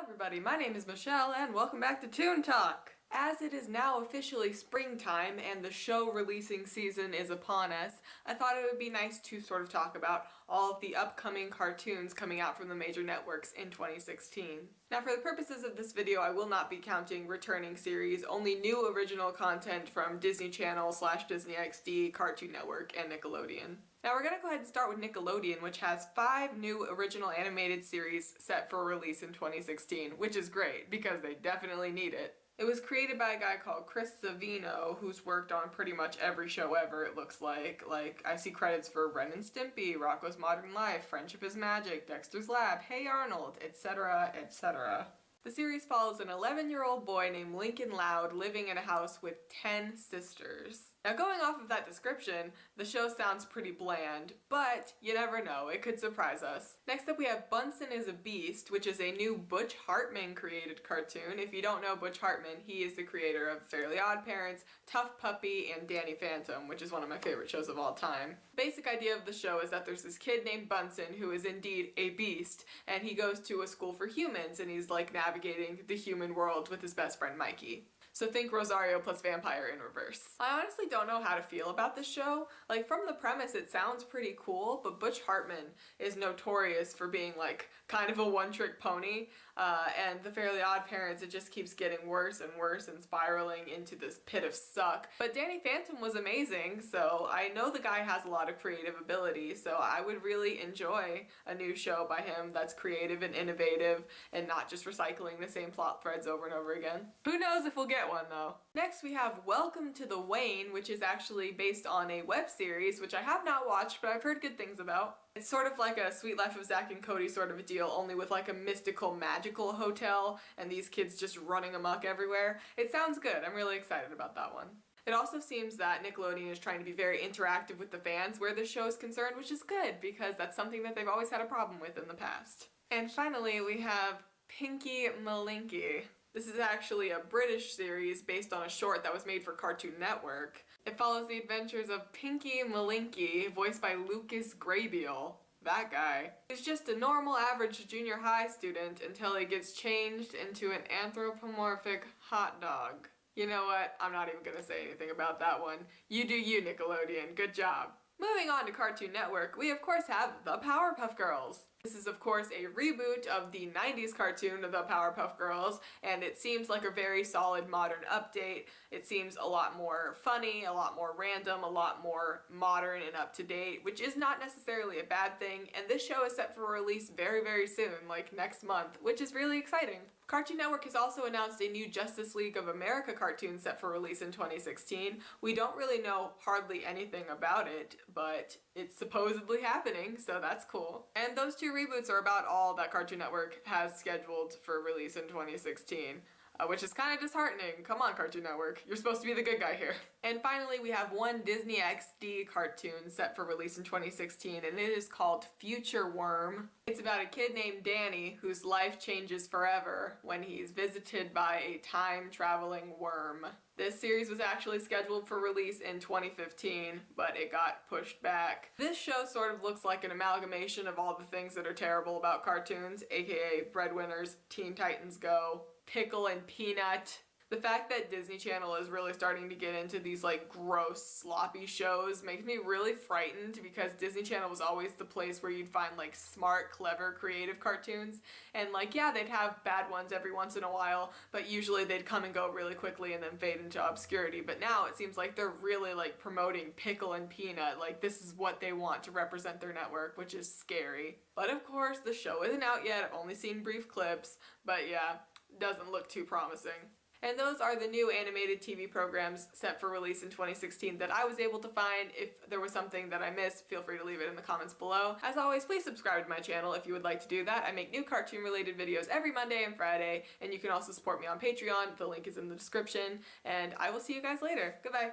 everybody, my name is Michelle and welcome back to Toon Talk! As it is now officially springtime and the show releasing season is upon us, I thought it would be nice to sort of talk about all of the upcoming cartoons coming out from the major networks in 2016. Now for the purposes of this video, I will not be counting returning series, only new original content from Disney Channel / Disney XD, Cartoon Network, and Nickelodeon. Now we're gonna go ahead and start with Nickelodeon, which has 5 new original animated series set for release in 2016, which is great because they definitely need it. It was created by a guy called Chris Savino, who's worked on pretty much every show ever, it looks like. Like, I see credits for Ren and Stimpy, Rocko's Modern Life, Friendship is Magic, Dexter's Lab, Hey Arnold, etc., etc. The series follows an 11-year-old boy named Lincoln Loud living in a house with 10 sisters. Now going off of that description, the show sounds pretty bland, but you never know, it could surprise us. Next up we have Bunsen is a Beast, which is a new Butch Hartman created cartoon. If you don't know Butch Hartman, he is the creator of Fairly OddParents, Tough Puppy, and Danny Phantom, which is one of my favorite shows of all time. Basic idea of the show is that there's this kid named Bunsen who is indeed a beast, and he goes to a school for humans, and he's like navigating the human world with his best friend Mikey. So think Rosario plus vampire in reverse. I honestly don't know how to feel about this show. Like, from the premise it sounds pretty cool, but Butch Hartman is notorious for being like kind of a one-trick pony, and the Fairly OddParents, it just keeps getting worse and worse and spiraling into this pit of suck. But Danny Phantom was amazing, so I know the guy has a lot of creative ability, so I would really enjoy a new show by him that's creative and innovative and not just recycling the same plot threads over and over again. Who knows if we'll get one though. Next we have Welcome to the Wayne, which is actually based on a web series, which I have not watched, but I've heard good things about. It's sort of like a Sweet Life of Zack and Cody sort of a deal, only with like a mystical, magical hotel, and these kids just running amok everywhere. It sounds good. I'm really excited about that one. It also seems that Nickelodeon is trying to be very interactive with the fans where this show is concerned, which is good, because that's something that they've always had a problem with in the past. And finally, we have Pinky Malinky. This is actually a British series based on a short that was made for Cartoon Network. It follows the adventures of Pinky Malinky, voiced by Lucas Grabeel. That guy. He's just a normal average junior high student until he gets changed into an anthropomorphic hot dog. You know what? I'm not even gonna say anything about that one. You do you, Nickelodeon. Good job. Moving on to Cartoon Network, we of course have The Powerpuff Girls. This is of course a reboot of the 90s cartoon of The Powerpuff Girls, and it seems like a very solid modern update. It seems a lot more funny, a lot more random, a lot more modern and up to date, which is not necessarily a bad thing, and this show is set for release very, very soon, like next month, which is really exciting. Cartoon Network has also announced a new Justice League of America cartoon set for release in 2016. We don't really know hardly anything about it, but it's supposedly happening, so that's cool. And those 2 reboots are about all that Cartoon Network has scheduled for release in 2016. Which is kind of disheartening. Come on, Cartoon Network. You're supposed to be the good guy here. And finally, we have one Disney XD cartoon set for release in 2016, and it is called Future Worm. It's about a kid named Danny whose life changes forever when he's visited by a time-traveling worm. This series was actually scheduled for release in 2015, but it got pushed back. This show sort of looks like an amalgamation of all the things that are terrible about cartoons, aka Breadwinners, Teen Titans Go, Pickle and Peanut. The fact that Disney Channel is really starting to get into these like gross, sloppy shows makes me really frightened, because Disney Channel was always the place where you'd find like smart, clever, creative cartoons, and like, yeah, they'd have bad ones every once in a while, but usually they'd come and go really quickly and then fade into obscurity. But now it seems like they're really like promoting Pickle and Peanut, like this is what they want to represent their network, which is scary. But of course, the show isn't out yet. I've only seen brief clips, but yeah, doesn't look too promising. And those are the new animated TV programs set for release in 2016 that I was able to find. If there was something that I missed, feel free to leave it in the comments below. As always, please subscribe to my channel if you would like to do that. I make new cartoon related videos every Monday and Friday, and you can also support me on Patreon. The link is in the description, and I will see you guys later. Goodbye.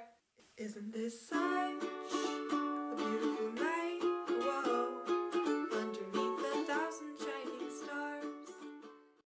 Isn't this sunshine?